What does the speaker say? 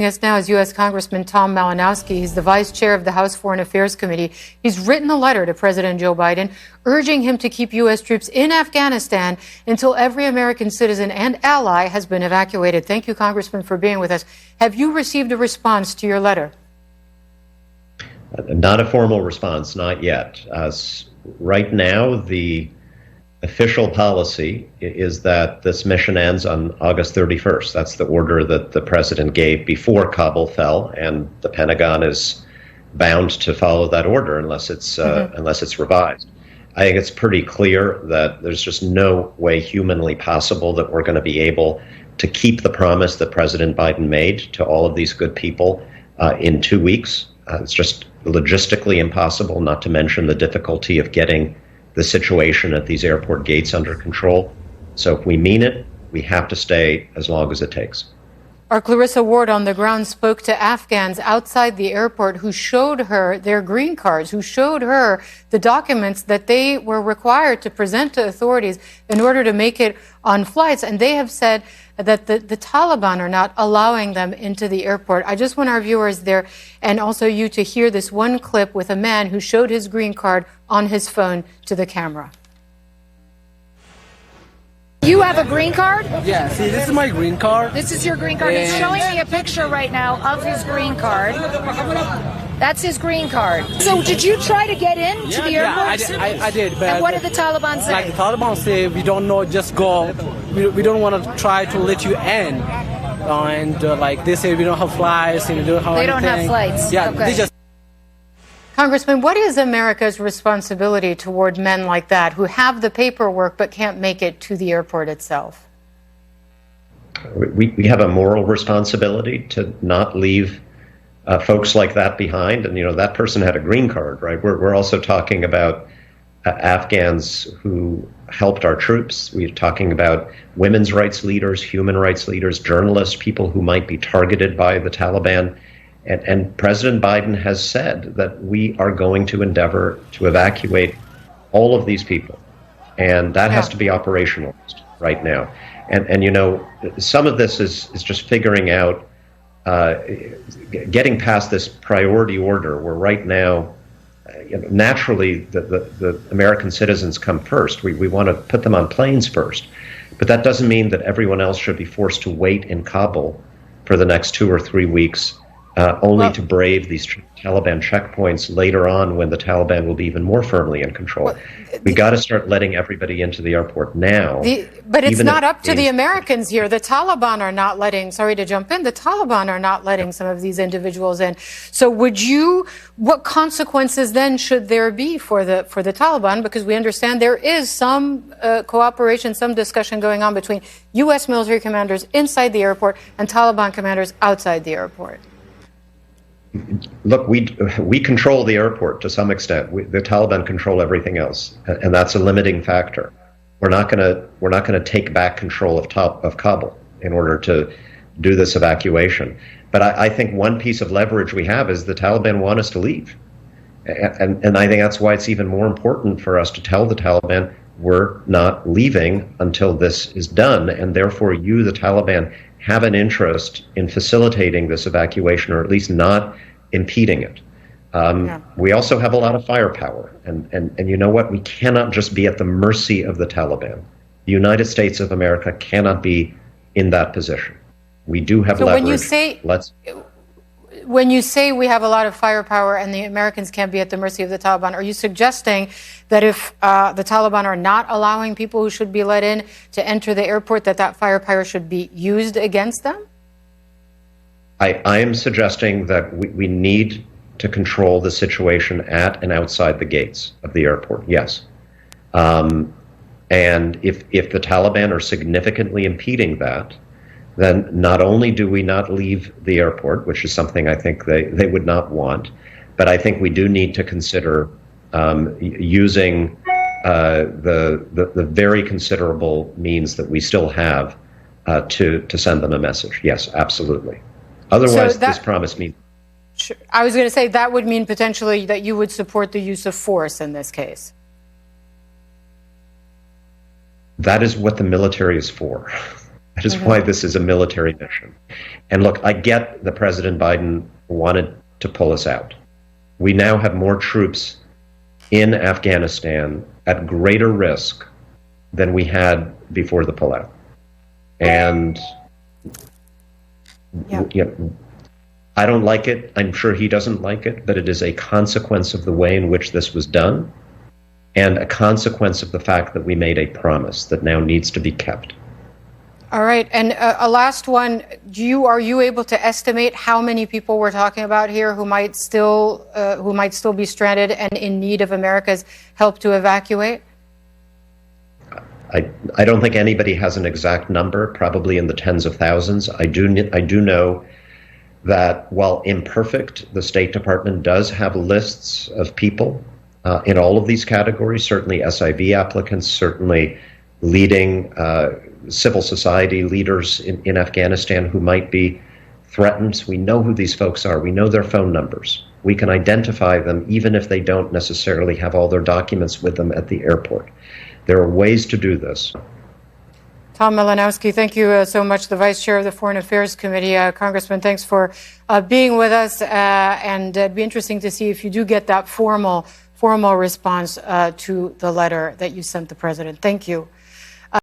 Yes, now is U.S. Congressman Tom Malinowski. He's the vice chair of the House Foreign Affairs Committee. He's written a letter to President Joe Biden urging him to keep U.S. troops in Afghanistan until every American citizen and ally has been evacuated. Thank you, Congressman, for being with us. Have you received a response to your letter? Not a formal response, not yet. Right now, the official policy is that this mission ends on August 31st. That's the order that the president gave before Kabul fell, and the Pentagon is bound to follow that order unless it's revised. I think it's pretty clear that there's just no way humanly possible that we're going to be able to keep the promise that President Biden made to all of these good people in 2 weeks. It's just logistically impossible, not to mention the difficulty of getting the situation at these airport gates under control. So if we mean it, we have to stay as long as it takes. Our Clarissa Ward on the ground spoke to Afghans outside the airport who showed her their green cards, who showed her the documents that they were required to present to authorities in order to make it on flights. And they have said that the Taliban are not allowing them into the airport. I just want our viewers there and also you to hear this one clip with a man who showed his green card on his phone to the camera. You have a green card? Yeah, see, this is my green card. This is your green card. He's showing me a picture right now of his green card. That's his green card. So did you try to get in to the airport? Yeah, I did. But and what did the Taliban say? Like the Taliban say, we don't know, just go. We don't want to try to let you in. And like they say, we don't have flights and we don't have anything. They don't have flights. Yeah, okay. they just. Congressman, what is America's responsibility toward men like that who have the paperwork but can't make it to the airport itself? We have a moral responsibility to not leave folks like that behind. And, you know, that person had a green card, right? We're also talking about Afghans who helped our troops. We're talking about women's rights leaders, human rights leaders, journalists, people who might be targeted by the Taliban. And President Biden has said that we are going to endeavor to evacuate all of these people. And that has to be operationalized right now. And you know, some of this is just figuring out, getting past this priority order where right now, naturally, the American citizens come first. We want to put them on planes first. But that doesn't mean that everyone else should be forced to wait in Kabul for the next 2 or 3 weeks. Only to brave these Taliban checkpoints later on when the Taliban will be even more firmly in control. We got to start letting everybody into the airport now. But it's not up to the Americans here. The Taliban are not letting, sorry to jump in, the Taliban are not letting some of these individuals in. So what consequences then should there be for the Taliban? Because we understand there is some cooperation, some discussion going on between U.S. military commanders inside the airport and Taliban commanders outside the airport. Look, we control the airport to some extent. The Taliban control everything else, and that's a limiting factor. We're not going to take back control of Kabul in order to do this evacuation. But I think one piece of leverage we have is the Taliban want us to leave, and I think that's why it's even more important for us to tell the Taliban we're not leaving until this is done, and therefore you, the Taliban, have an interest in facilitating this evacuation, or at least not impeding it. We also have a lot of firepower, and you know what? We cannot just be at the mercy of the Taliban. The United States of America cannot be in that position. We do have leverage. When you say we have a lot of firepower and the Americans can't be at the mercy of the Taliban, are you suggesting that if the Taliban are not allowing people who should be let in to enter the airport, that firepower should be used against them? I am suggesting that we need to control the situation at and outside the gates of the airport, yes. And if the Taliban are significantly impeding that, then not only do we not leave the airport, which is something I think they would not want, but I think we do need to consider using the very considerable means that we still have to send them a message. Yes, absolutely. Otherwise, this promise means... Sure. I was going to say that would mean potentially that you would support the use of force in this case. That is what the military is for. That is why this is a military mission. And look, I get that President Biden wanted to pull us out. We now have more troops in Afghanistan at greater risk than we had before the pullout. And you know, I don't like it. I'm sure he doesn't like it, but it is a consequence of the way in which this was done and a consequence of the fact that we made a promise that now needs to be kept. All right, and a last one. Are you able to estimate how many people we're talking about here who might still be stranded and in need of America's help to evacuate? I don't think anybody has an exact number. Probably in the tens of thousands. I do know that while imperfect, the State Department does have lists of people in all of these categories. Certainly, SIV applicants. Certainly, leading civil society leaders in Afghanistan who might be threatened. We know who these folks are. We know their phone numbers. We can identify them even if they don't necessarily have all their documents with them at the airport. There are ways to do this. Tom Malinowski, thank you so much, the Vice Chair of the Foreign Affairs Committee. Congressman, thanks for being with us. And it'd be interesting to see if you do get that formal response to the letter that you sent the president. Thank you.